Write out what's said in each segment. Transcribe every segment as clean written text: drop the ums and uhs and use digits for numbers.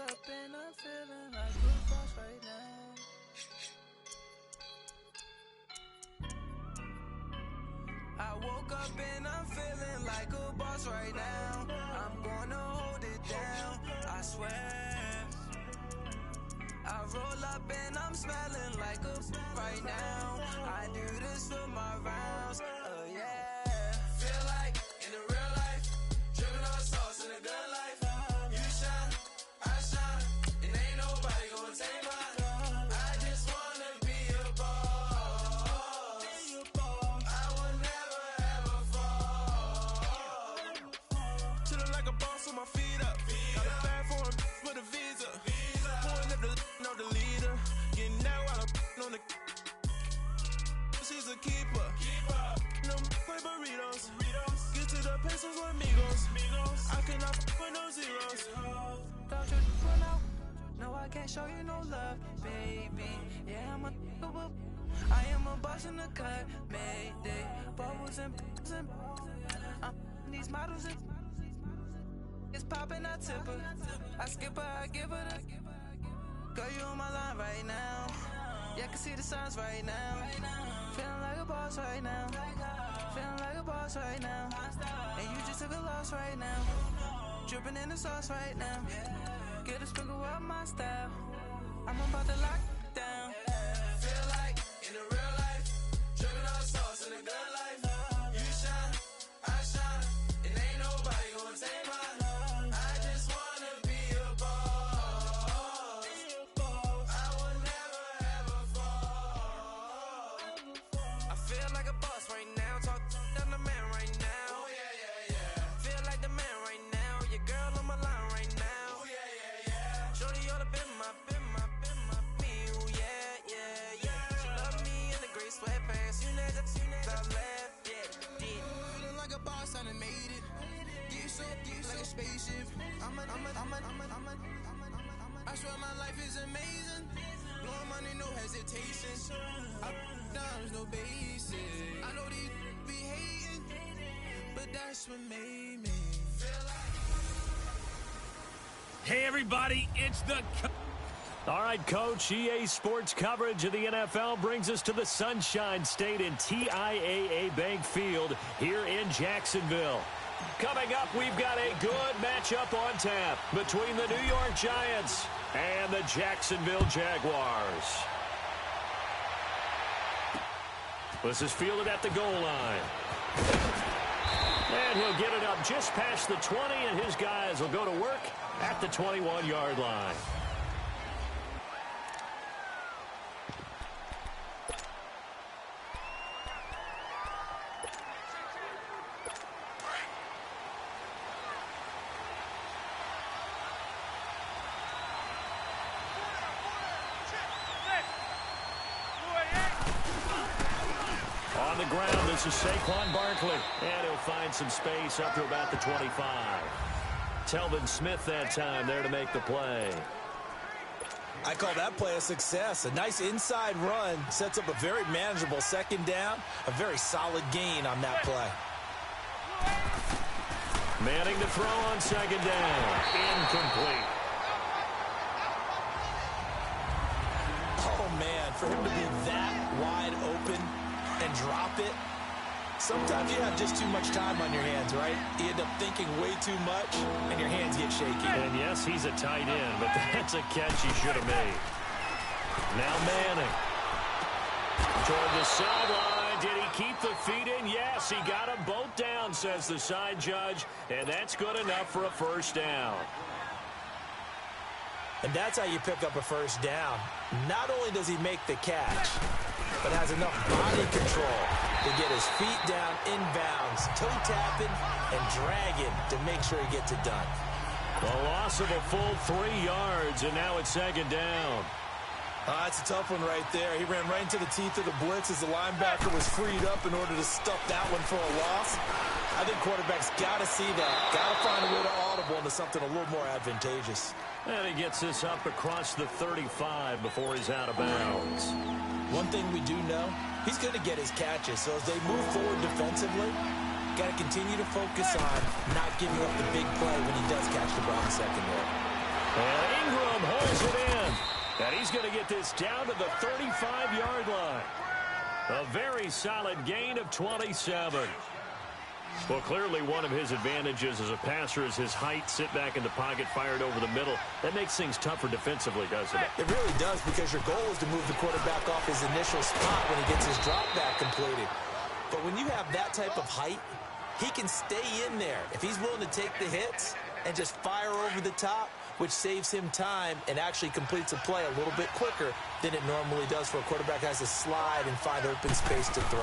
up and I'm feeling like a boss right now. I woke up and I'm feeling like a boss right now. I'm gonna hold it down, I swear. I roll up and I'm smelling like a right now. I do this for my rounds, yeah. Feel like in the real life, dripping on sauce in a good life. You shine, I shine, and ain't nobody gonna take mine. I just wanna be a boss. I would never ever fall. Chillin' like a boss with my feet up. Got a bag for him with a visa. Pulling up the leader. Getting that while I'm on the. She's a keeper. No play burritos. Get to the pesos with amigos. I cannot with no zeros. Don't you run out? No, I can't show you no love, baby. Yeah, I am a boss in the cut. Mayday. Bubbles and these models and it's popping, I tip her. I skip her, I give her the. Girl, you on my line right now. Yeah, I can see the signs right now. Feeling like a boss right now. Feeling like a boss right now. And you just took a loss right now. Dripping in the sauce right now. Get a sprinkle up my style. I'm about to lock down. Feel like in the real life, dripping on sauce in a good life. You shine, I shine, and ain't nobody gonna take mine. I just wanna be a boss. I would never ever fall. I feel like a boss right now. Talk to the man right now. Oh yeah. Feel like the man right now. Your girl on my line right now. Oh yeah. Shorty ought to been my me. Oh yeah. She love me in the gray sweatpants. You never left. Yeah. Feeling like a boss, I done made it. Get so like a spaceship. I swear my life is amazing. Blowing money, no hesitation. There's no basic. I know these be hating, but that's what made me feel like. Hey everybody, it's the All right, Coach, EA Sports coverage of the NFL brings us to the Sunshine State in TIAA Bank Field here in Jacksonville. Coming up, we've got a good matchup on tap between the New York Giants and the Jacksonville Jaguars. This is fielded at the goal line. And he'll get it up just past the 20, and his guys will go to work at the 21-yard line. On the ground, this is Saquon Barkley. And he'll find some space up to about the 25. Telvin Smith that time there to make the play. I call that play a success. A nice inside run sets up a very manageable second down. A very solid gain on that play. Manning to throw on second down. Incomplete. Oh, man, for him to be that wide open and drop it. Sometimes you have just too much time on your hands, right? You end up thinking way too much, and your hands get shaky. And yes, he's a tight end, but that's a catch he should have made. Now Manning. Toward the sideline. Did he keep the feet in? Yes, he got them both down, says the side judge, and that's good enough for a first down. And that's how you pick up a first down. Not only does he make the catch, but has enough body control to get his feet down inbounds, toe tapping, and dragging to make sure he gets it done. A loss of a full 3 yards, and now it's second down. That's a tough one right there. He ran right into the teeth of the blitz as the linebacker was freed up in order to stuff that one for a loss. I think quarterbacks got to see that. Got to find a way to audible into something a little more advantageous. And he gets this up across the 35 before he's out of bounds. One thing we do know, he's going to get his catches. So as they move forward defensively, got to continue to focus on not giving up the big play when he does catch the ball in secondary. And Ingram holds it in. And he's going to get this down to the 35-yard line. A very solid gain of 27. Well, clearly one of his advantages as a passer is his height. Sit back in the pocket, fired over the middle. That makes things tougher defensively, doesn't it? It really does, because your goal is to move the quarterback off his initial spot when he gets his drop back completed. But when you have that type of height, he can stay in there if he's willing to take the hits and just fire over the top, which saves him time and actually completes a play a little bit quicker than it normally does for a quarterback who has to slide and find open space to throw.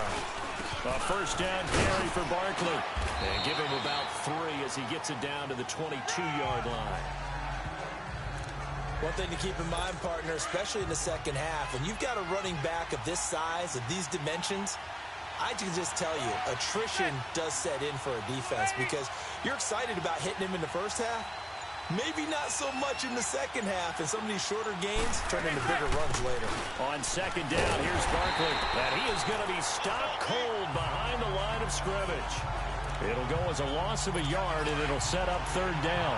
A first down carry for Barkley. And give him about 3 as he gets it down to the 22-yard line. One thing to keep in mind, partner, especially in the second half, when you've got a running back of this size, of these dimensions, I can just tell you, attrition does set in for a defense, because you're excited about hitting him in the first half. Maybe not so much in the second half, and some of these shorter gains turn into bigger runs later. On second down, here's Barkley. And he is going to be stopped cold behind the line of scrimmage. It'll go as a loss of a yard, and it'll set up third down.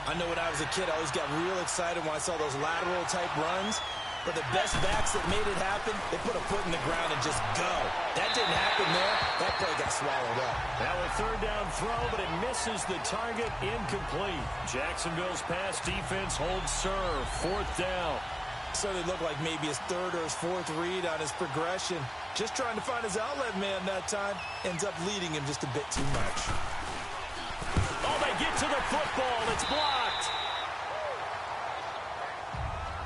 I know when I was a kid, I always got real excited when I saw those lateral-type runs. But the best backs that made it happen, they put a foot in the ground and just go. That didn't happen there. That play got swallowed up. Now a third down throw, but it misses the target, incomplete. Jacksonville's pass defense holds serve. Fourth down. Certainly looked like maybe his third or his fourth read on his progression. Just trying to find his outlet man that time. Ends up leading him just a bit too much. Oh, they get to the football. It's blocked.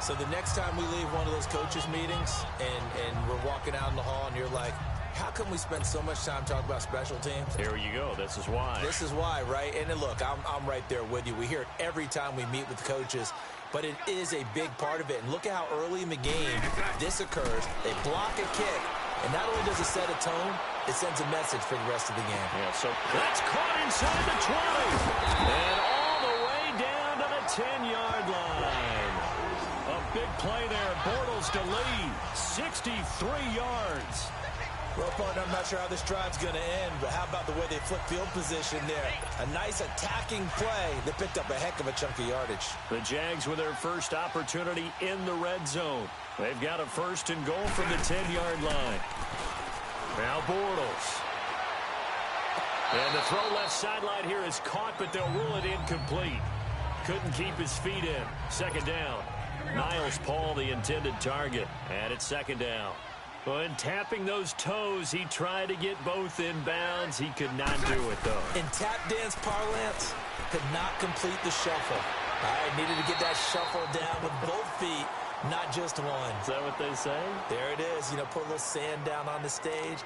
So the next time we leave one of those coaches' meetings and we're walking out in the hall and you're like, how come we spend so much time talking about special teams? Here you go. This is why. This is why, right? And then look, I'm right there with you. We hear it every time we meet with coaches, but it is a big part of it. And look at how early in the game this occurs. They block a kick, and not only does it set a tone, it sends a message for the rest of the game. Yeah, so that's caught inside the 20. And all the way down to the 10-yard line. A big play there. Bortles to lead. 63 yards. Well, partner, I'm not sure how this drive's going to end, but how about the way they flip field position there? A nice attacking play that picked up a heck of a chunk of yardage. The Jags with their first opportunity in the red zone. They've got a first and goal from the 10-yard line. Now Bortles. And the throw left sideline here is caught, but they'll rule it incomplete. Couldn't keep his feet in. Second down. Niles Paul, the intended target. And it's second down. When tapping those toes, he tried to get both in bounds. He could not do it, though. In tap dance parlance, could not complete the shuffle. All right, needed to get that shuffle down with both feet, not just one. Is that what they say? There it is. You know, put a little sand down on the stage.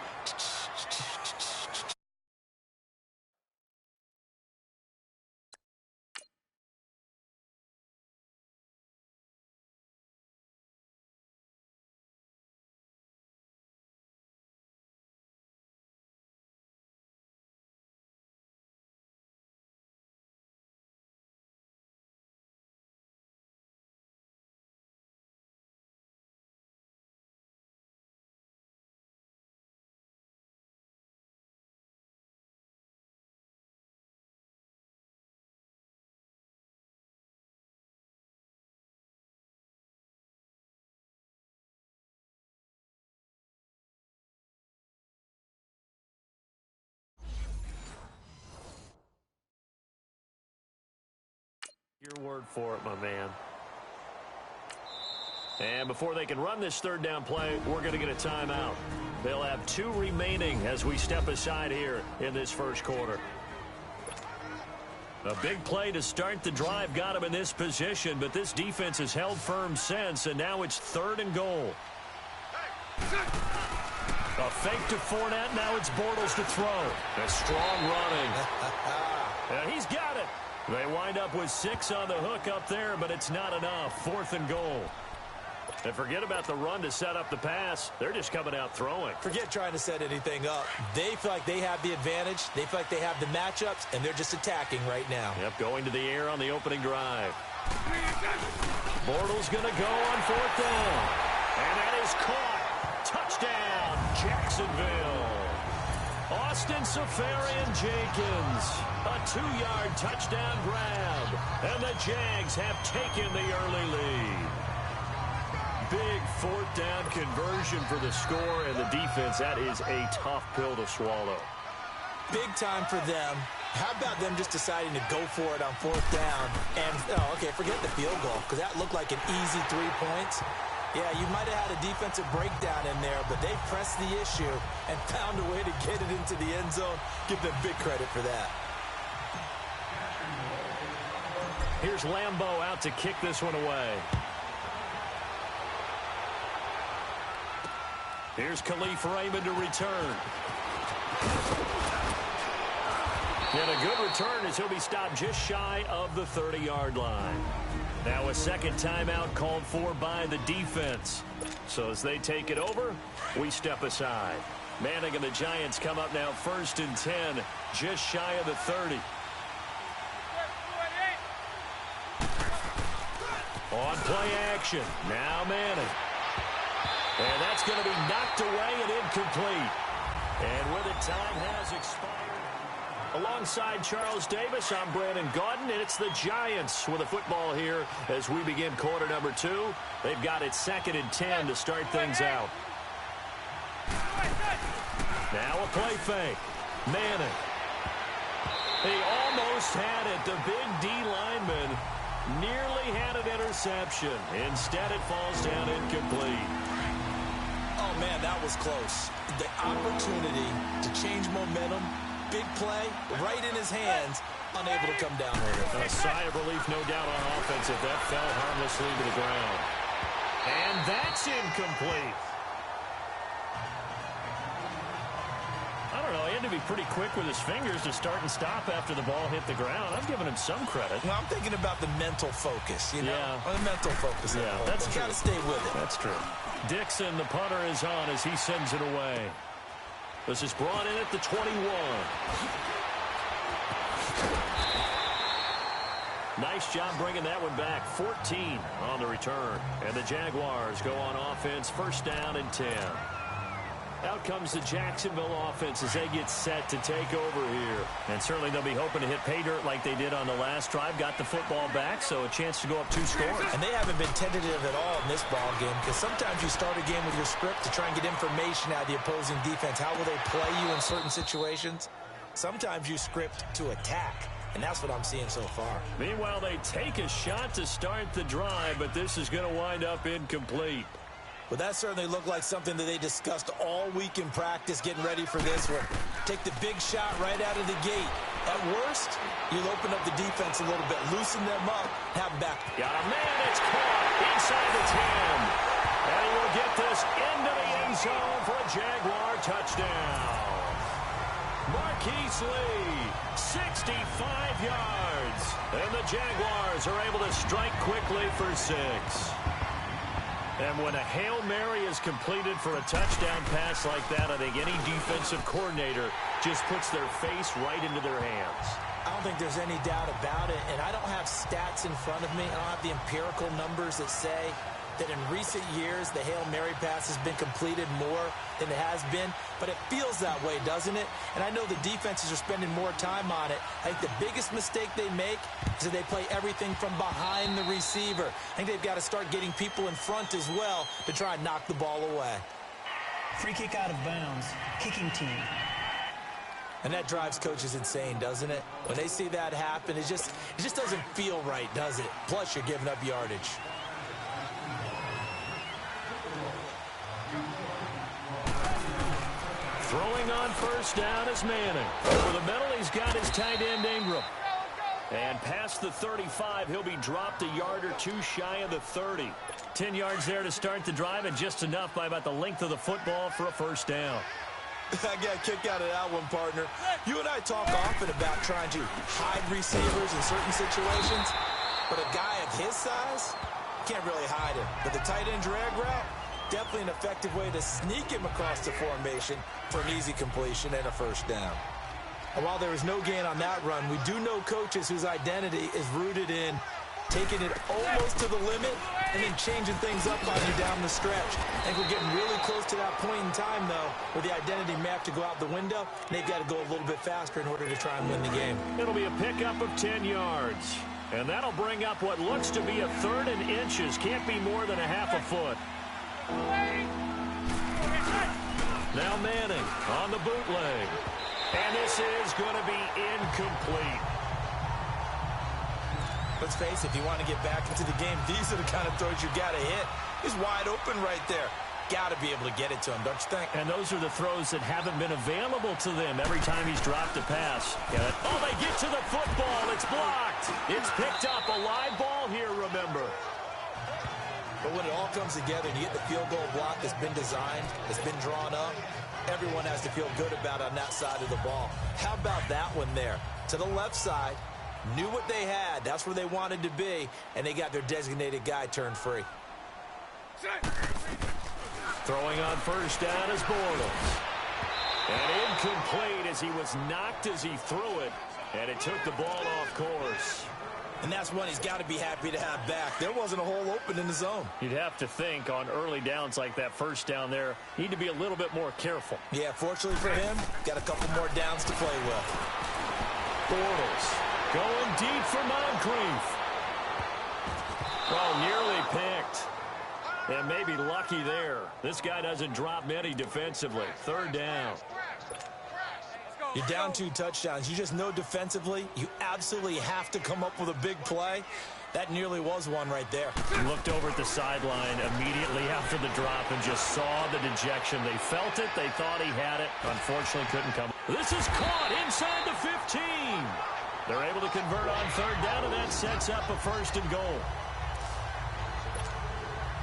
Your word for it, my man. And before they can run this third down play, we're going to get a timeout. They'll have 2 remaining as we step aside here in this first quarter. A big play to start the drive got him in this position, but this defense has held firm since, and now it's third and goal. A fake to Fournette, now it's Bortles to throw. A strong running. And he's got it. They wind up with 6 on the hook up there, but it's not enough. Fourth and goal. And forget about the run to set up the pass. They're just coming out throwing. Forget trying to set anything up. They feel like they have the advantage. They feel like they have the matchups, and they're just attacking right now. Yep, going to the air on the opening drive. Bortles going to go on fourth down. And that is caught. Touchdown, Jacksonville. Austin Safarian-Jenkins, a 2-yard touchdown grab, and the Jags have taken the early lead. Big 4th down conversion for the score, and the defense, that is a tough pill to swallow. Big time for them. How about them just deciding to go for it on 4th down? And, okay, forget the field goal, because that looked like an easy 3 points. Yeah, you might have had a defensive breakdown in there, but they pressed the issue and found a way to get it into the end zone. Give them big credit for that. Here's Lambeau out to kick this one away. Here's Khalif Raymond to return. And a good return as he'll be stopped just shy of the 30-yard line. Now a second timeout called for by the defense. So as they take it over, we step aside. Manning and the Giants come up now 1st and 10, just shy of the 30. On play action, now Manning. And that's going to be knocked away and incomplete. And with it, time has expired. Alongside Charles Davis, I'm Brandon Gaudin, and it's the Giants with the football here as we begin quarter number 2. They've got it 2nd and 10 to start things out. Now a play fake. Manning. He almost had it. The big D lineman nearly had an interception. Instead, it falls down incomplete. Oh, man, that was close. The opportunity to change momentum, big play, right in his hands, unable to come down with it. A sigh of relief, no doubt, on offense if that fell harmlessly to the ground. And that's incomplete. I don't know. He had to be pretty quick with his fingers to start and stop after the ball hit the ground. I've given him some credit. Well, I'm thinking about the mental focus, you know? Yeah. The mental focus. Yeah, that's true. Got to stay with it. That's true. Dixon, the punter, is on as he sends it away. This is brought in at the 21. Nice job bringing that one back. 14 on the return. And the Jaguars go on offense, 1st down and 10. Out comes the Jacksonville offense as they get set to take over here. And certainly they'll be hoping to hit pay dirt like they did on the last drive. Got the football back, so a chance to go up 2 scores. And they haven't been tentative at all in this ball game, because sometimes you start a game with your script to try and get information out of the opposing defense. How will they play you in certain situations? Sometimes you script to attack, and that's what I'm seeing so far. Meanwhile, they take a shot to start the drive, but this is going to wind up incomplete. Well, that certainly looked like something that they discussed all week in practice, getting ready for this one. Take the big shot right out of the gate. At worst, you'll open up the defense a little bit, loosen them up, have them back. Got a man that's caught inside the 10. And he will get this into the end zone for a Jaguar touchdown. Marquise Lee, 65 yards. And the Jaguars are able to strike quickly for 6. And when a Hail Mary is completed for a touchdown pass like that, I think any defensive coordinator just puts their face right into their hands. I don't think there's any doubt about it, and I don't have stats in front of me. I don't have the empirical numbers that say that in recent years the Hail Mary pass has been completed more than it has been, but it feels that way, doesn't it? And I know the defenses are spending more time on it. I think the biggest mistake they make is that they play everything from behind the receiver. I think they've got to start getting people in front as well to try and knock the ball away. Free kick out of bounds, kicking team. And that drives coaches insane, doesn't it? When they see that happen, it just doesn't feel right, does it? Plus, you're giving up yardage. Throwing on 1st down is Manning. Over the middle, he's got his tight end Ingram. And past the 35, he'll be dropped a yard or 2 shy of the 30. 10 yards there to start the drive, and just enough by about the length of the football for a 1st down. I got a kick out of that one, partner. You and I talk often about trying to hide receivers in certain situations, but a guy of his size can't really hide him. But the tight end drag route, definitely an effective way to sneak him across the formation for an easy completion and a 1st down. And while there was no gain on that run, we do know coaches whose identity is rooted in taking it almost to the limit and then changing things up on you down the stretch. I think we're getting really close to that point in time, though, where the identity map to go out the window, and they've got to go a little bit faster in order to try and win the game. It'll be a pickup of 10 yards. And that'll bring up what looks to be a 3rd and inches. Can't be more than a half a foot. Now Manning on the bootleg. And this is going to be incomplete. Let's face it, if you want to get back into the game, these are the kind of throws you got to hit. He's wide open right there. Got to be able to get it to him, don't you think? And those are the throws that haven't been available to them every time he's dropped a pass. Oh, they get to the football. It's blocked. It's picked up. A live ball here, remember. But when it all comes together and you get the field goal block that's been designed, that's been drawn up, everyone has to feel good about it on that side of the ball. How about that one there? To the left side, knew what they had. That's where they wanted to be, and they got their designated guy turned free. Throwing on first down is Bortles. And incomplete as he was knocked as he threw it, and it took the ball off course. And that's one he's got to be happy to have back. There wasn't a hole open in the zone. You'd have to think on early downs like that first down there, need to be a little bit more careful. Yeah, fortunately for him, got a couple more downs to play with. Bortles going deep for Moncrief. Well, nearly picked. And maybe lucky there. This guy doesn't drop many defensively. 3rd down. You're down 2 touchdowns. You just know defensively you absolutely have to come up with a big play. That nearly was one right there. He looked over at the sideline immediately after the drop and just saw the dejection. They felt it. They thought he had it. Unfortunately, couldn't come. This is caught inside the 15. They're able to convert on 3rd down, and that sets up a 1st and goal.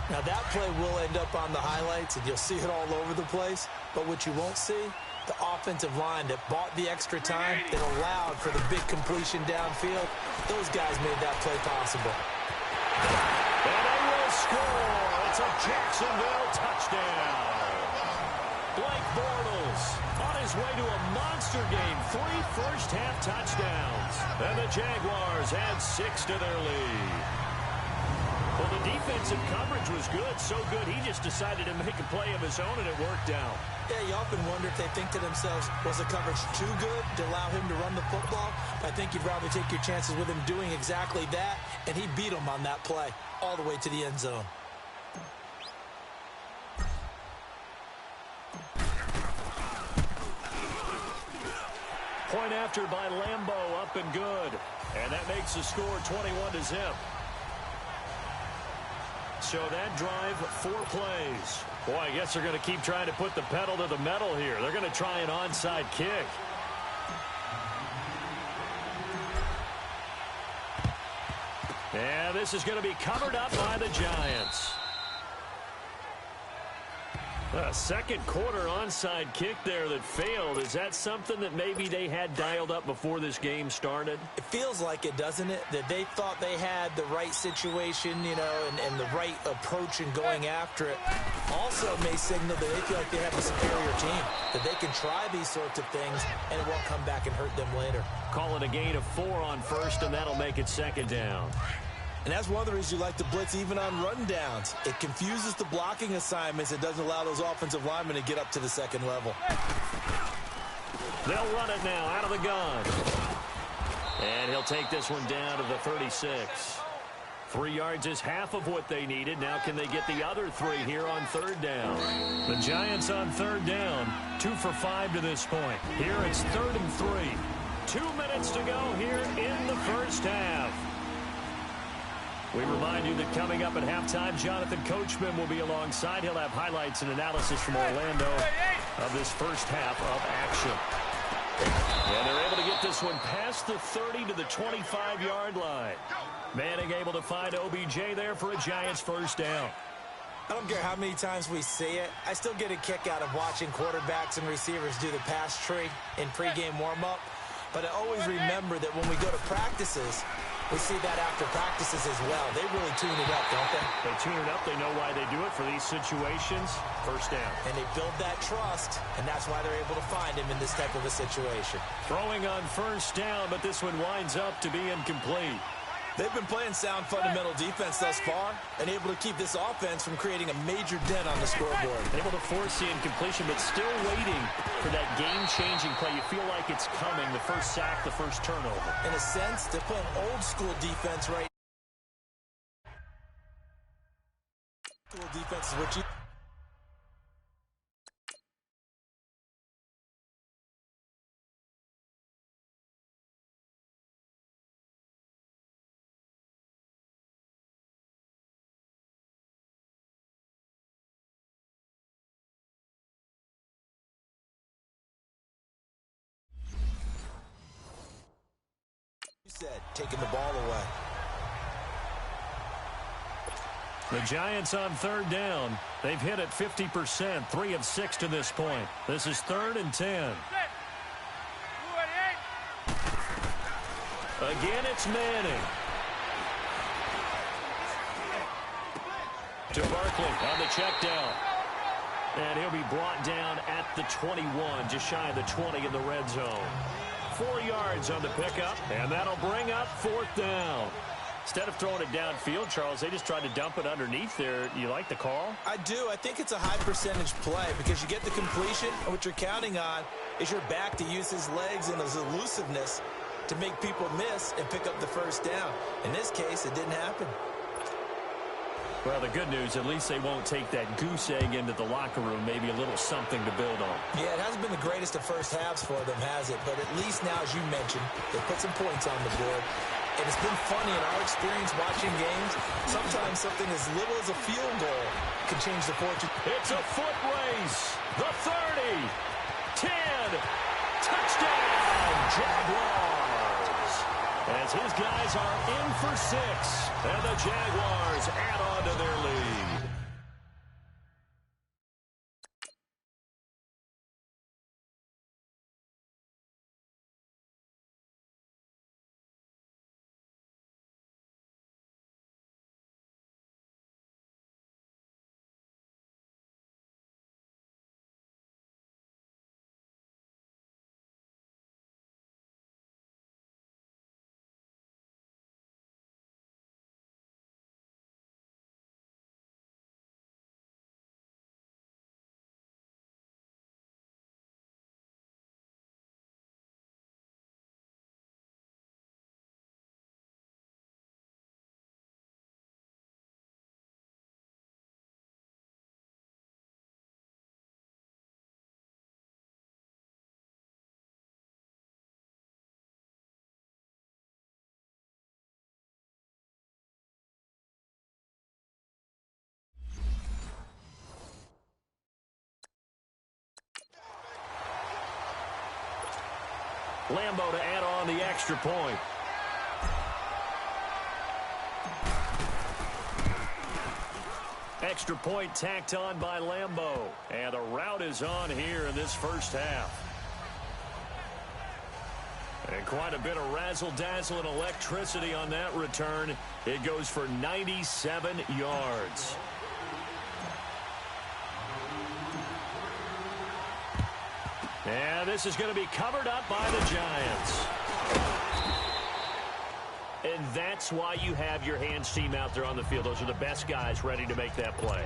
Now, that play will end up on the highlights, and you'll see it all over the place. But what you won't see, the offensive line that bought the extra time, that allowed for the big completion downfield, those guys made that play possible. And they will score. It's a Jacksonville touchdown. Blake Bortles on his way to a monster game. 3 first-half touchdowns. And the Jaguars add 6 to their lead. Well, the defensive coverage was good, so good he just decided to make a play of his own, and it worked out. Yeah, you often wonder if they think to themselves, was the coverage too good to allow him to run the football? I think you'd rather take your chances with him doing exactly that, and he beat him on that play all the way to the end zone. Point after by Lambeau, up and good. And that makes the score 21-0. So that drive, 4 plays. Boy, I guess they're going to keep trying to put the pedal to the metal here. They're going to try an onside kick. And this is going to be covered up by the Giants. A second quarter onside kick there that failed. Is that something that maybe they had dialed up before this game started? It feels like it, doesn't it? That they thought they had the right situation, you know, and the right approach in going after it. Also may signal that they feel like they have a superior team, that they can try these sorts of things and it won't come back and hurt them later. Call it a gain of 4 on first, and that'll make it 2nd down. And that's one of the reasons you like to blitz even on run downs. It confuses the blocking assignments. It doesn't allow those offensive linemen to get up to the 2nd level. They'll run it now out of the gun. And he'll take this one down to the 36. 3 yards is half of what they needed. Now can they get the other 3 here on 3rd down? The Giants on 3rd down, 2 for 5 to this point. Here it's 3rd and 3. 2 minutes to go here in the first half. We remind you that coming up at halftime, Jonathan Coachman will be alongside. He'll have highlights and analysis from Orlando of this first half of action. And they're able to get this one past the 30 to the 25-yard line. Manning able to find OBJ there for a Giants 1st down. I don't care how many times we see it. I still get a kick out of watching quarterbacks and receivers do the pass tree in pregame warm-up. But I always remember that when we go to practices, we see that after practices as well. They really tune it up, don't they? They tune it up. They know why they do it for these situations. 1st down. And they build that trust, and that's why they're able to find him in this type of a situation. Throwing on 1st down, but this one winds up to be incomplete. They've been playing sound fundamental defense thus far and able to keep this offense from creating a major dent on the scoreboard. Able to force the incompletion, but still waiting for that game-changing play. You feel like it's coming, the first sack, the first turnover. In a sense, they're playing old-school defense right now. Old-school defense is what you... said, taking the ball away. The Giants on third down. They've hit it 50%, 3 of 6 to this point. This is 3rd and 10. Again, it's Manning. To Barkley on the check down. And he'll be brought down at the 21, just shy of the 20 in the red zone. 4 yards on the pickup, and that'll bring up 4th down. Instead of throwing it downfield, Charles, they just tried to dump it underneath there. You like the call? I do. I think it's a high percentage play because you get the completion, and what you're counting on is your back to use his legs and his elusiveness to make people miss and pick up the first down. In this case, it didn't happen. Well, the good news, at least they won't take that goose egg into the locker room, maybe a little something to build on. Yeah, it hasn't been the greatest of first halves for them, has it? But at least now, as you mentioned, they put some points on the board. And it's been funny in our experience watching games. Sometimes something as little as a field goal can change the fortune. It's a foot race. The 30, 10, touchdown, Jaguars. As his guys are in for 6, and the Jaguars add on to their lead. Lambo to add on the extra point. Extra point tacked on by Lambo. And the route is on here in this first half. And quite a bit of razzle-dazzle and electricity on that return. It goes for 97 yards. And this is going to be covered up by the Giants. And that's why you have your hands team out there on the field. Those are the best guys ready to make that play.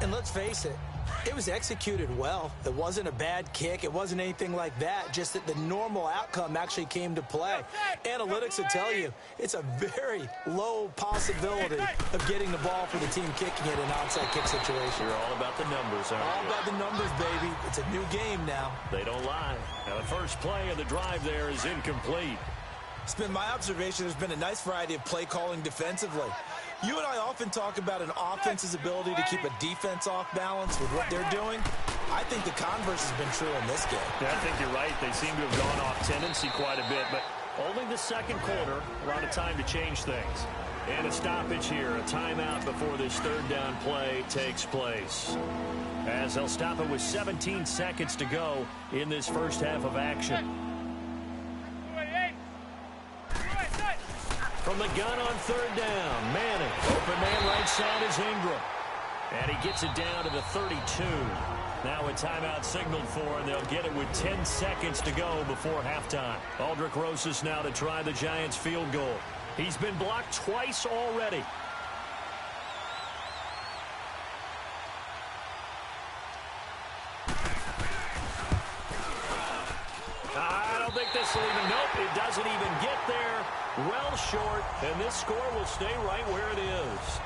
And let's face it, it was executed well. It wasn't a bad kick. It wasn't anything like that. Just that the normal outcome actually came to play. Analytics will tell you it's a very low possibility of getting the ball for the team kicking it in an onside kick situation. You're all about the numbers, aren't you? All about the numbers, baby. It's a new game now. They don't lie. Now the first play of the drive there is incomplete. It's been my observation there's been a nice variety of play calling defensively. You and I often talk about an offense's ability to keep a defense off balance with what they're doing. I think the converse has been true in this game. Yeah, I think you're right. They seem to have gone off tendency quite a bit, but only the second quarter, a lot of time to change things. And a stoppage here, a timeout before this third down play takes place. As they'll stop it with 17 seconds to go in this first half of action. From the gun on third down, Manning. Open man right side is Ingram. And he gets it down to the 32. Now a timeout signaled for, and they'll get it with 10 seconds to go before halftime. Aldrick Rosas now to try the Giants field goal. He's been blocked twice already. I don't think this will even, nope, it doesn't even get there. Well short, and this score will stay right where it is.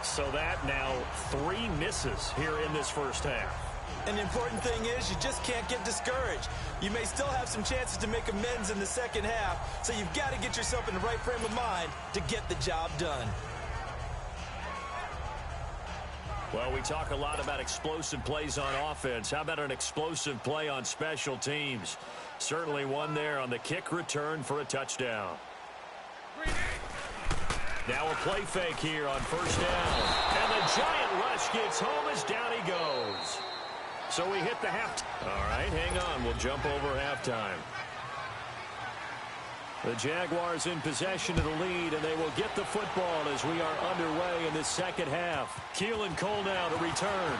So that now 3 misses here in this first half. And the important thing is you just can't get discouraged. You may still have some chances to make amends in the second half, so you've got to get yourself in the right frame of mind to get the job done. Well, we talk a lot about explosive plays on offense. How about an explosive play on special teams? Certainly one there on the kick return for a touchdown. Now a play fake here on first down. And the giant rush gets home as down he goes. So we hit the half. All right, hang on. We'll jump over halftime. The Jaguars in possession of the lead, and they will get the football as we are underway in the second half. Keelan Cole now to return.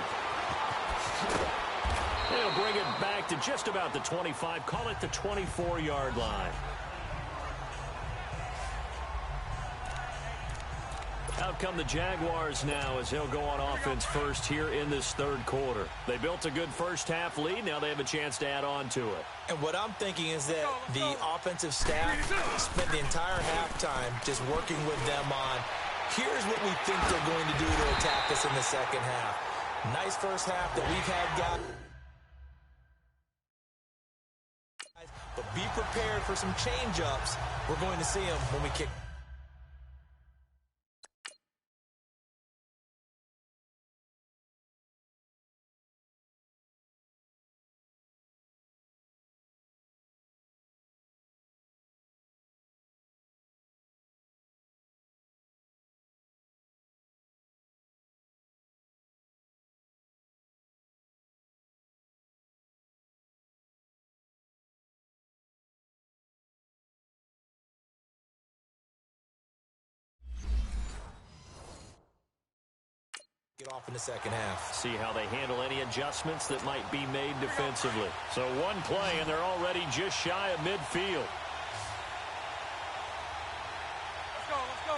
They'll bring it back to just about the 25. Call it the 24-yard line. Out come the Jaguars now as they'll go on offense first here in this third quarter. They built a good first half lead. Now they have a chance to add on to it. And what I'm thinking is that the offensive staff spent the entire halftime just working with them on, here's what we think they're going to do to attack us in the second half. Nice first half that we've had, guys. But be prepared for some change-ups. We're going to see them when we kick. Get off in the second half. See how they handle any adjustments that might be made defensively. So one play, and they're already just shy of midfield. Let's go.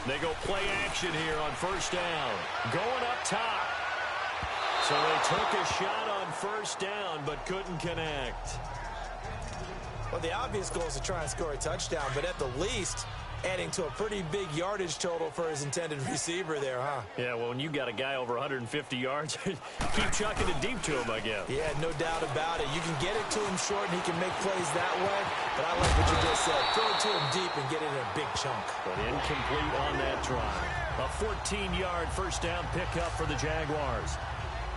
They go play action here on first down. Going up top. So they took a shot on first down, but couldn't connect. Well, the obvious goal is to try and score a touchdown, but at the least, adding to a pretty big yardage total for his intended receiver there, huh? Yeah, well, when you got a guy over 150 yards, keep chucking it deep to him, I guess. Yeah, no doubt about it. You can get it to him short, and he can make plays that way. But I like what you just said. Throw it to him deep and get it in a big chunk. But incomplete on that drive. A 14-yard first down pickup for the Jaguars.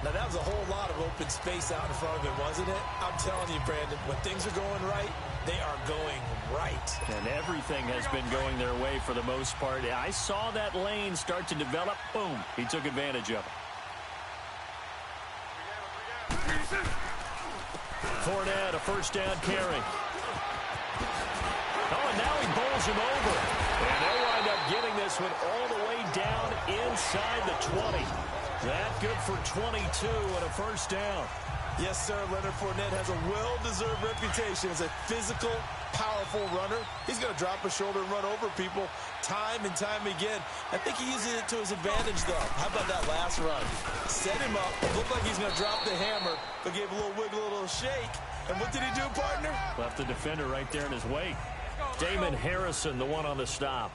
Now, that was a whole lot of open space out in front of him, wasn't it? I'm telling you, Brandon, when things are going right, they are going right. And everything has been going their way for the most part. I saw that lane start to develop. Boom. He took advantage of it. Fournette, a first down carry. Oh, and now he bowls him over. And they wind up getting this one all the way down inside the 20. That good for 22 and a first down. Yes, sir. Leonard Fournette has a well-deserved reputation as a physical, powerful runner. He's going to drop a shoulder and run over people time and time again. I think he uses it to his advantage, though. How about that last run? Set him up. Looked like he's going to drop the hammer, but gave a little wiggle, a little shake. And what did he do, partner? Left the defender right there in his wake. Damon Harrison, the one on the stop.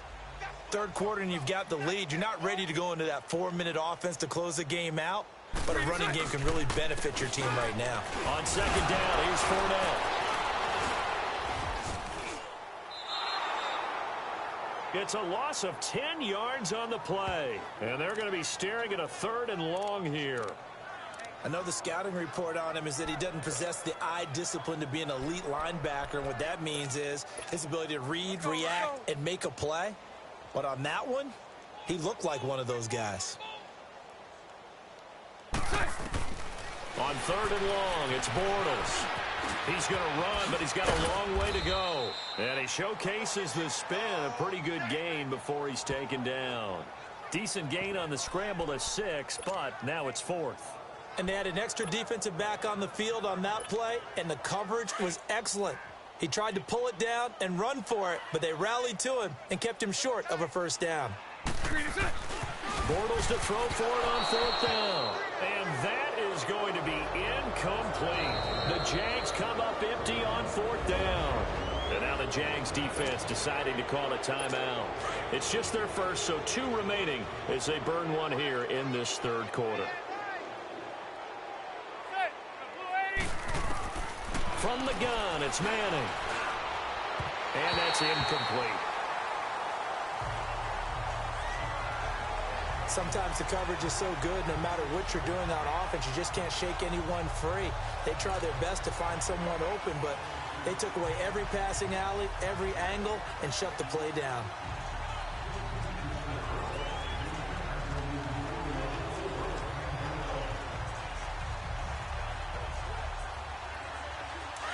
Third quarter and you've got the lead. You're not ready to go into that 4-minute offense to close the game out, but a running game can really benefit your team right now. On second down, here's Fournette. It's a loss of 10 yards on the play, and they're going to be staring at a third and long here. I know the scouting report on him is that he doesn't possess the eye discipline to be an elite linebacker, and what that means is his ability to read, react, and make a play. But on that one, he looked like one of those guys. On third and long, it's Bortles. He's going to run, but he's got a long way to go. And he showcases the spin, a pretty good gain before he's taken down. Decent gain on the scramble to 6, but now it's 4th. And they had an extra defensive back on the field on that play, and the coverage was excellent. He tried to pull it down and run for it, but they rallied to him and kept him short of a first down. Bortles to throw for it on 4th down. And that is going to be incomplete. The Jags come up empty on 4th down. And now the Jags defense deciding to call a timeout. It's just their first, so 2 remaining as they burn one here in this 3rd quarter. From the gun, it's Manning. And that's incomplete. Sometimes the coverage is so good, no matter what you're doing on offense, you just can't shake anyone free. They try their best to find someone open, but they took away every passing alley, every angle, and shut the play down.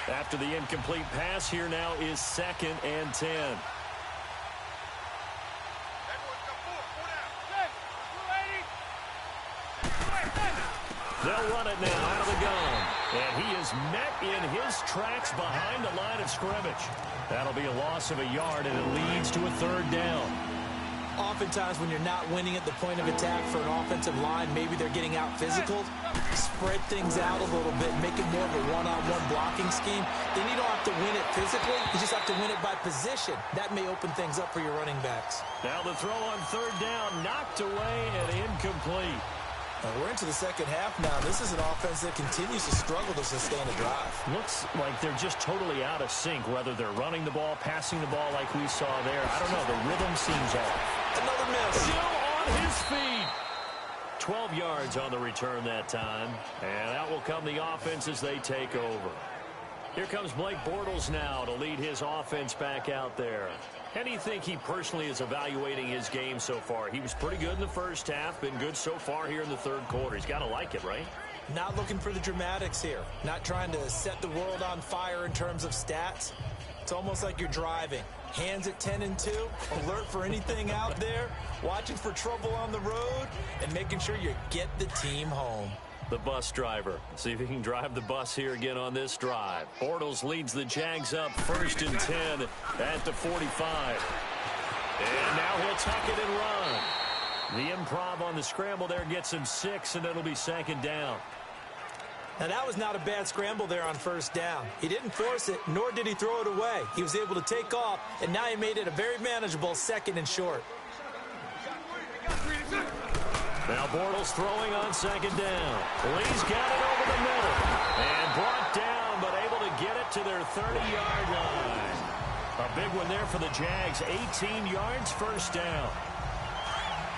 After the incomplete pass, here now is 2nd and 10. They'll run it now out of the gun. And he is met in his tracks behind the line of scrimmage. That'll be a loss of a yard, and it leads to a 3rd down. Oftentimes when you're not winning at the point of attack for an offensive line, maybe they're getting out physical, spread things out a little bit, make it more of a one-on-one blocking scheme. Then you don't have to win it physically. You just have to win it by position. That may open things up for your running backs. Now the throw on 3rd down, knocked away and incomplete. We're into the second half now. This is an offense that continues to struggle to sustain a drive. Looks like they're just totally out of sync, whether they're running the ball, passing the ball like we saw there. I don't know. The rhythm seems off. Another miss. Still on his feet. 12 yards on the return that time. And out will come the offense as they take over. Here comes Blake Bortles now to lead his offense back out there. How do you think he personally is evaluating his game so far? He was pretty good in the first half, been good so far here in the 3rd quarter. He's got to like it, right? Not looking for the dramatics here. Not trying to set the world on fire in terms of stats. It's almost like you're driving. Hands at 10 and 2, alert for anything out there, watching for trouble on the road, and making sure you get the team home. The bus driver. See if he can drive the bus here again on this drive. Bortles leads the Jags up 1st and 10 at the 45. And now he'll tuck it and run. The improv on the scramble there gets him 6, and it'll be 2nd down. Now that was not a bad scramble there on 1st down. He didn't force it, nor did he throw it away. He was able to take off, and now he made it a very manageable 2nd and short. Now Bortles throwing on 2nd down. Lee's got it over the middle. And brought down, but able to get it to their 30-yard line. A big one there for the Jags. 18 yards, 1st down.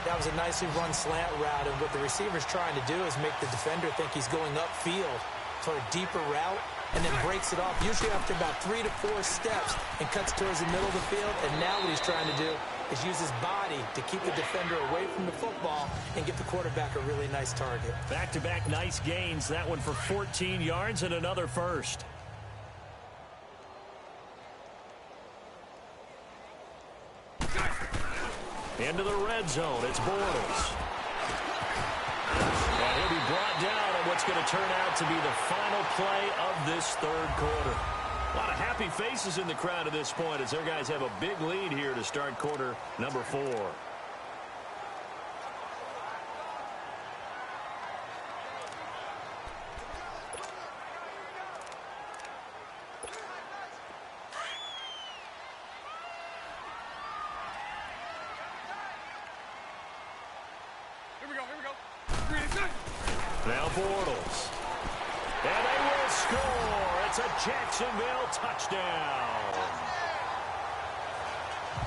That was a nicely run slant route, and what the receiver's trying to do is make the defender think he's going upfield for a deeper route, and then breaks it off, usually after about 3 to 4 steps, and cuts towards the middle of the field. And now what he's trying to do is use his body to keep the defender away from the football and give the quarterback a really nice target. Back-to-back nice gains. That one for 14 yards and another 1st. Into the red zone. It's Bortles. And he'll be brought down on what's going to turn out to be the final play of this 3rd quarter. A lot of happy faces in the crowd at this point as their guys have a big lead here to start quarter number 4. Now Bortles. And they will score. It's a Jacksonville touchdown.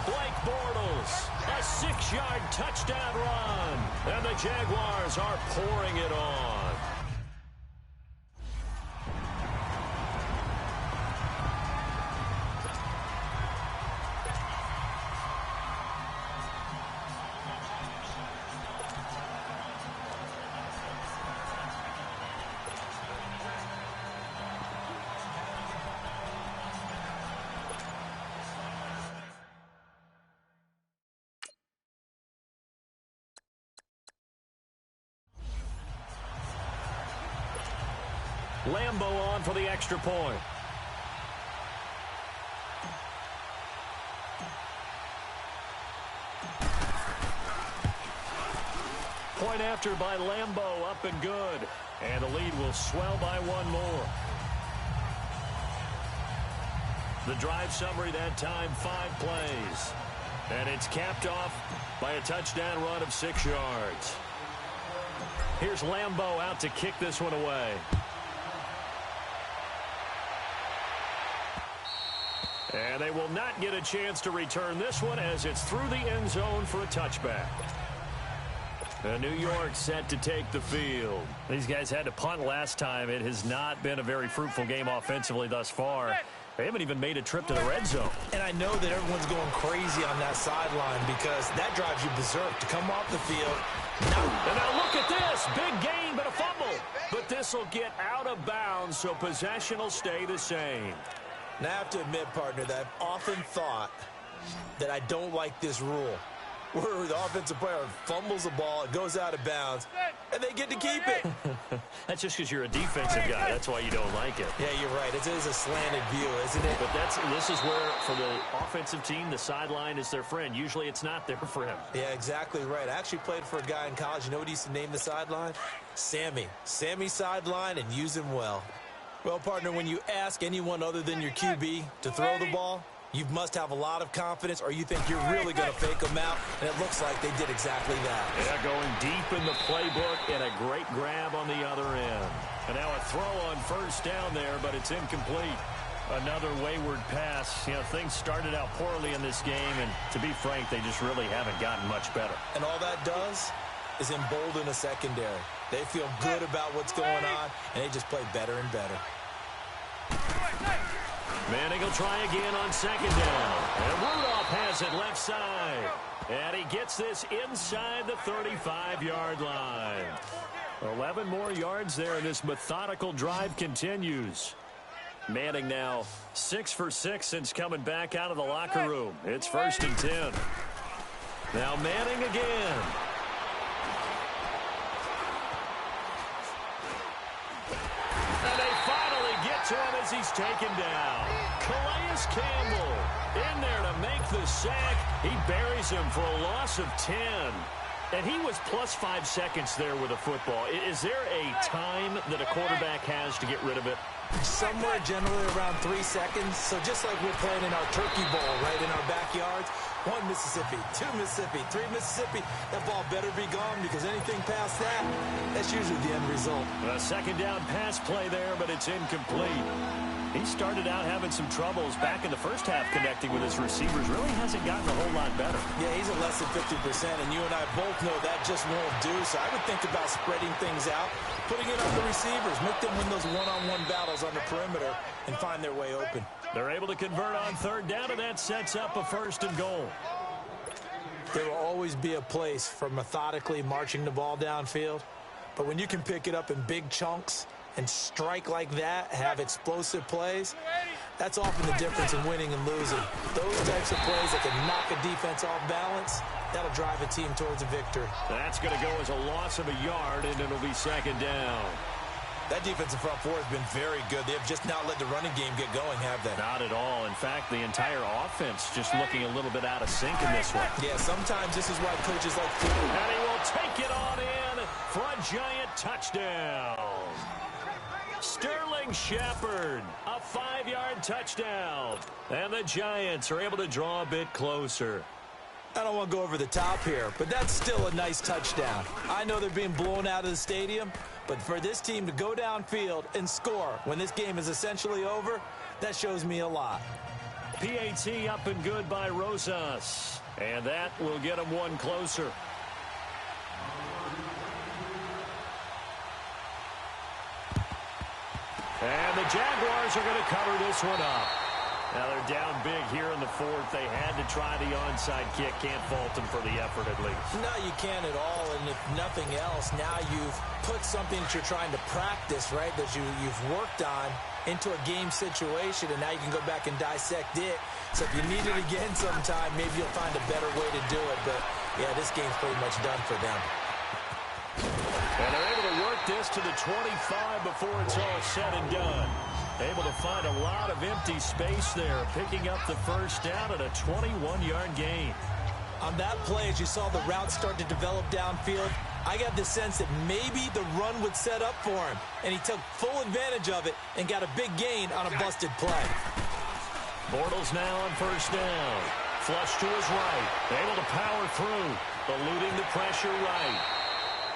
Blake Bortles, a 6-yard touchdown run. And the Jaguars are pouring it on. Lambeau on for the extra point. point after by Lambeau, up and good. And the lead will swell by one more. The drive summary that time, 5 plays. And it's capped off by a touchdown run of 6 yards. Here's Lambeau out to kick this one away. And they will not get a chance to return this one as it's through the end zone for a touchback. New York set to take the field. These guys had to punt last time. It has not been a very fruitful game offensively thus far. They haven't even made a trip to the red zone. And I know that everyone's going crazy on that sideline because that drives you berserk to come off the field. And now look at this. Big gain, but a fumble. But this will get out of bounds, so possession will stay the same. Now, I have to admit, partner, that I've often thought that I don't like this rule, where the offensive player fumbles the ball, it goes out of bounds, and they get to keep it. That's just because you're a defensive guy. That's why you don't like it. Yeah, you're right. It is a slanted view, isn't it? But this is where, for the offensive team, the sideline is their friend. Usually it's not there for him. Yeah, exactly right. I actually played for a guy in college. You know what he used to name the sideline? Sammy. Sammy sideline, and use him well. Well, partner, when you ask anyone other than your QB to throw the ball, you must have a lot of confidence, or you think you're really going to fake them out, and it looks like they did exactly that. Yeah, going deep in the playbook, and a great grab on the other end. And now a throw on first down there, but it's incomplete. Another wayward pass. You know, things started out poorly in this game, and to be frank, they just really haven't gotten much better. And all that does is embolden a secondary. They feel good about what's going on, and they just play better and better. Manning will try again on second down. And Rudolph has it left side. And he gets this inside the 35-yard line. 11 more yards there, and this methodical drive continues. Manning now 6 for 6 since coming back out of the locker room. It's 1st and 10. Now Manning again. And they finally get to him as he's taken down. Calais Campbell in there to make the sack. He buries him for a loss of 10. And he was plus 5 seconds there with a football. Is there a time that a quarterback has to get rid of it? Somewhere generally around 3 seconds. So just like we're playing in our turkey bowl, right, in our backyards, 1 Mississippi, 2 Mississippi, 3 Mississippi, that ball better be gone because anything past that, that's usually the end result. A second down pass play there, but it's incomplete. He started out having some troubles back in the first half connecting with his receivers. Really hasn't gotten a whole lot better. Yeah, he's at less than 50%, and you and I both know that just won't do. So I would think about spreading things out, putting it on the receivers, make them win those one-on-one battles on the perimeter, and find their way open. They're able to convert on third down, and that sets up a 1st and goal. There will always be a place for methodically marching the ball downfield, but when you can pick it up in big chunks and strike like that, have explosive plays, that's often the difference in winning and losing. Those types of plays that can knock a defense off balance, that'll drive a team towards a victory. That's going to go as a loss of a yard, and it'll be 2nd down. That defensive front four has been very good. They have just not let the running game get going, have they? Not at all. In fact, the entire offense just looking a little bit out of sync in this one. Yeah, sometimes this is why coaches like food. And he will take it on in for a giant touchdown. Sterling Shepard, a 5-yard touchdown. And the Giants are able to draw a bit closer. I don't want to go over the top here, but that's still a nice touchdown. I know they're being blown out of the stadium, but for this team to go downfield and score when this game is essentially over, that shows me a lot. PAT up and good by Rosas. And that will get them one closer. And the Jaguars are going to cover this one up. Now they're down big here in the 4th. They had to try the onside kick. Can't fault them for the effort at least. No, you can't at all. And if nothing else, now you've put something that you're trying to practice, right, that you've worked on into a game situation, and now you can go back and dissect it. So if you need it again sometime, maybe you'll find a better way to do it. But, yeah, this game's pretty much done for them. And they're able to work this to the 25 before it's all said and done. Able to find a lot of empty space there, picking up the 1st down at a 21-yard gain. On that play, as you saw the route start to develop downfield, I got the sense that maybe the run would set up for him, and he took full advantage of it and got a big gain on a busted play. Bortles now on first down. Flush to his right. Able to power through. Eluding the pressure right.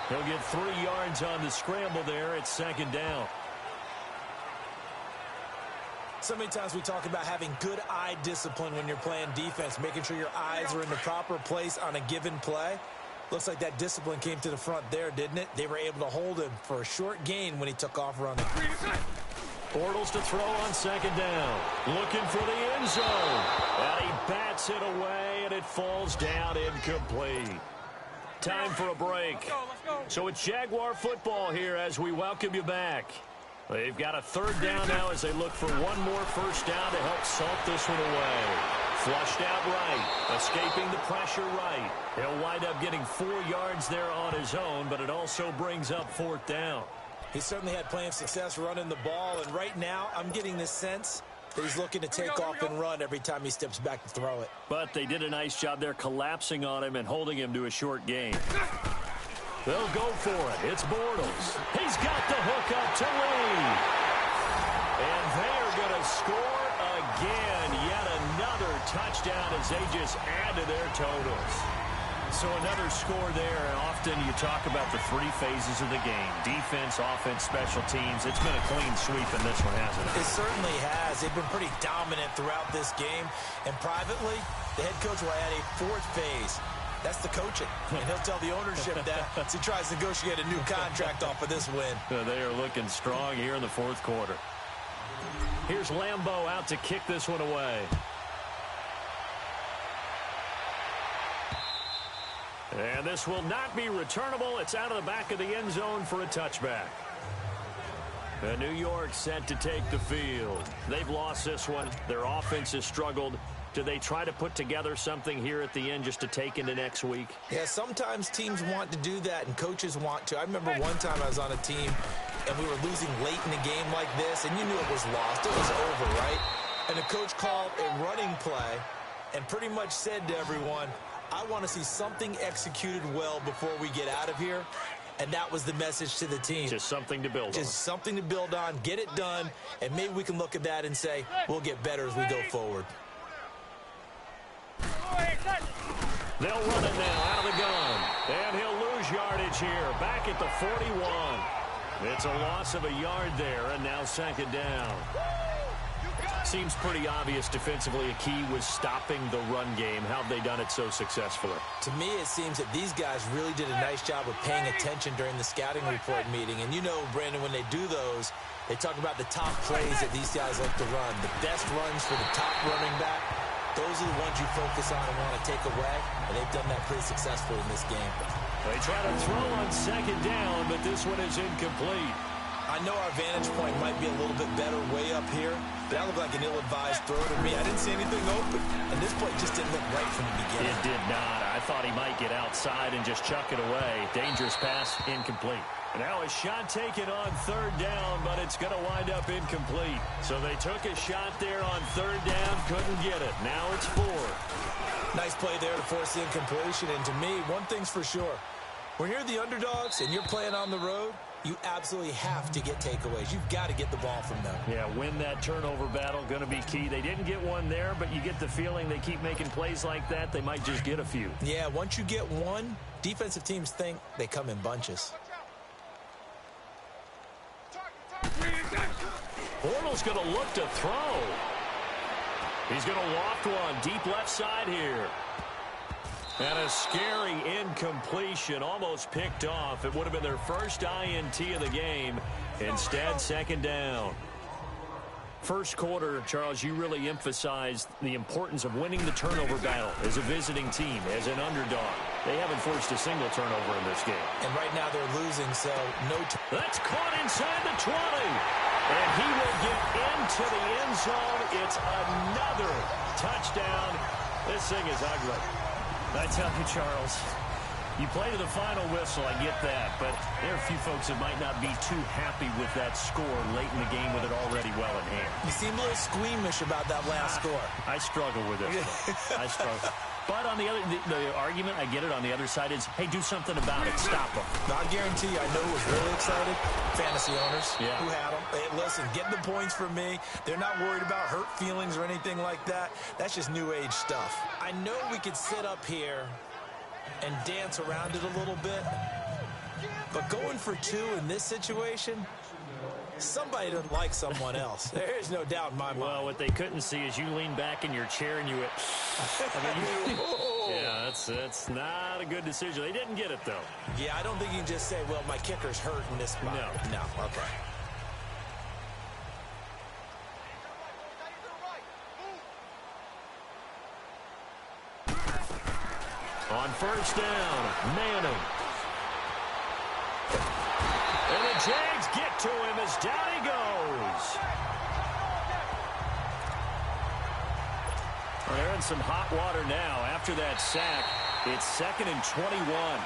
He'll get 3 yards on the scramble there at second down. So many times we talk about having good eye discipline when you're playing defense, making sure your eyes are in the proper place on a given play. Looks like that discipline came to the front there, didn't it? They were able to hold him for a short gain when he took off running. Bortles to throw on second down. Looking for the end zone. And he bats it away, and it falls down incomplete. Time for a break. Let's go. So it's Jaguar football here as we welcome you back. They've got a third down now as they look for one more first down to help salt this one away. Flushed out right, escaping the pressure right. He'll wind up getting 4 yards there on his own, but it also brings up fourth down. He certainly had plenty of success running the ball, and right now I'm getting this sense that he's looking to take off and run every time he steps back to throw it. But they did a nice job there collapsing on him and holding him to a short gain. They'll go for it. It's Bortles. He's got the hook up to Lee. And they are going to score again. Yet another touchdown as they just add to their totals. So another score there. And often you talk about the 3 phases of the game. Defense, offense, special teams. It's been a clean sweep in this one, hasn't it? It certainly has. They've been pretty dominant throughout this game. And privately, the head coach will add a 4th phase. That's the coaching. And he'll tell the ownership that as he tries to negotiate a new contract off of this win. They are looking strong here in the fourth quarter. Here's Lambeau out to kick this one away. And this will not be returnable. It's out of the back of the end zone for a touchback. And New York set to take the field. They've lost this one. Their offense has struggled. Do they try to put together something here at the end just to take into next week? Yeah, sometimes teams want to do that, and coaches want to. I remember one time I was on a team, and we were losing late in a game like this, and you knew it was lost. It was over, right? And the coach called a running play and pretty much said to everyone, I want to see something executed well before we get out of here. And that was the message to the team. Just something to build on. Just something to build on, get it done, and maybe we can look at that and say, we'll get better as we go forward. They'll run it now out of the gun. And he'll lose yardage here. Back at the 41. It's a loss of a yard there, and now second down. Seems pretty obvious defensively a key was stopping the run game. How have they done it so successfully? To me, it seems that these guys really did a nice job of paying attention during the scouting report meeting. And you know, Brandon, when they do those, they talk about the top plays that these guys like to run. The best runs for the top running back. Those are the ones you focus on and want to take away, and they've done that pretty successfully in this game. They try to throw on second down, but this one is incomplete. I know our vantage point might be a little bit better way up here, but that looked like an ill-advised throw to me. I didn't see anything open, and this play just didn't look right from the beginning. It did not. I thought he might get outside and just chuck it away. Dangerous pass, incomplete. Now a shot taken on third down, but it's going to wind up incomplete. So they took a shot there on third down, couldn't get it. Now it's 4. Nice play there to force the incompletion, and to me, one thing's for sure. When you're the underdogs and you're playing on the road, you absolutely have to get takeaways. You've got to get the ball from them. Yeah, win that turnover battle, going to be key. They didn't get one there, but you get the feeling they keep making plays like that, they might just get a few. Yeah, once you get one, defensive teams think they come in bunches. Bortles going to look to throw. He's going to loft one deep left side here. And a scary incompletion, almost picked off. It would have been their first INT of the game. Instead, second down. First quarter, Charles, you really emphasized the importance of winning the turnover battle as a visiting team, as an underdog. They haven't forced a single turnover in this game. And right now they're losing, so no. That's caught inside the 20. And he will get into the end zone. It's another touchdown. This thing is ugly. I tell you, Charles, you play to the final whistle, I get that, but there are a few folks that might not be too happy with that score late in the game with it already well in hand. You seem a little squeamish about that last score. I struggle with it. I struggle. But on the other, the argument, I get it, on the other side is, hey, do something about it. Stop them. I guarantee you, I know who was really excited. Fantasy owners who had them. Hey, listen, get the points from me. They're not worried about hurt feelings or anything like that. That's just new age stuff. I know we could sit up here and dance around it a little bit, but going for 2 in this situation, somebody doesn't like someone else. There is no doubt in my mind. Well, what they couldn't see is you lean back in your chair and you went, yeah, that's not a good decision. They didn't get it, though. Yeah, I don't think you can just say, well, my kicker's hurt in this spot. No, okay. On first down, Manning. And the Jags get to him as down he goes. Well, they're in some hot water now. After that sack, it's 2nd and 21.